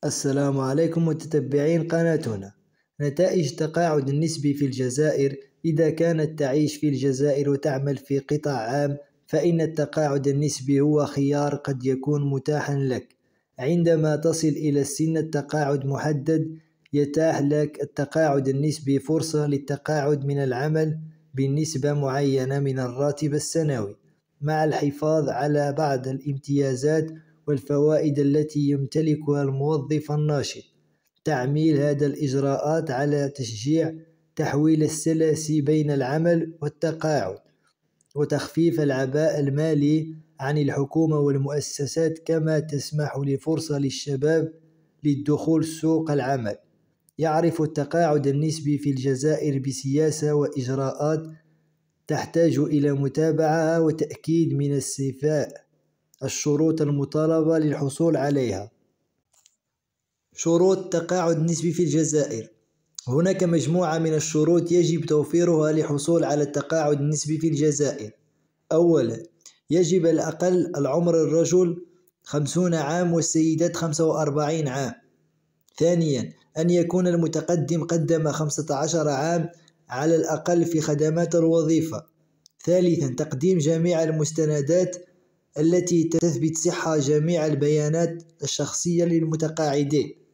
السلام عليكم متتبعين قناتنا. نتائج التقاعد النسبي في الجزائر. إذا كانت تعيش في الجزائر وتعمل في قطاع عام، فإن التقاعد النسبي هو خيار قد يكون متاحا لك. عندما تصل إلى سن التقاعد محدد، يتاح لك التقاعد النسبي فرصة للتقاعد من العمل بنسبة معينة من الراتب السنوي، مع الحفاظ على بعض الامتيازات والفوائد التي يمتلكها الموظف الناشط. تعميل هذا الإجراءات على تشجيع تحويل السلاسي بين العمل والتقاعد، وتخفيف العباء المالي عن الحكومة والمؤسسات، كما تسمح لفرصة للشباب للدخول سوق العمل. يعرف التقاعد النسبي في الجزائر بسياسة وإجراءات تحتاج إلى متابعة وتأكيد من استيفاء الشروط المطالبة للحصول عليها. شروط التقاعد النسبي في الجزائر. هناك مجموعة من الشروط يجب توفيرها للحصول على التقاعد النسبي في الجزائر. أولا، يجب الأقل العمر الرجل 50 عام والسيدات 45 عام. ثانيا، أن يكون المتقدم قدم 15 عام على الأقل في خدمات الوظيفة. ثالثا، تقديم جميع المستندات التي تثبت صحة جميع البيانات الشخصية للمتقاعدين.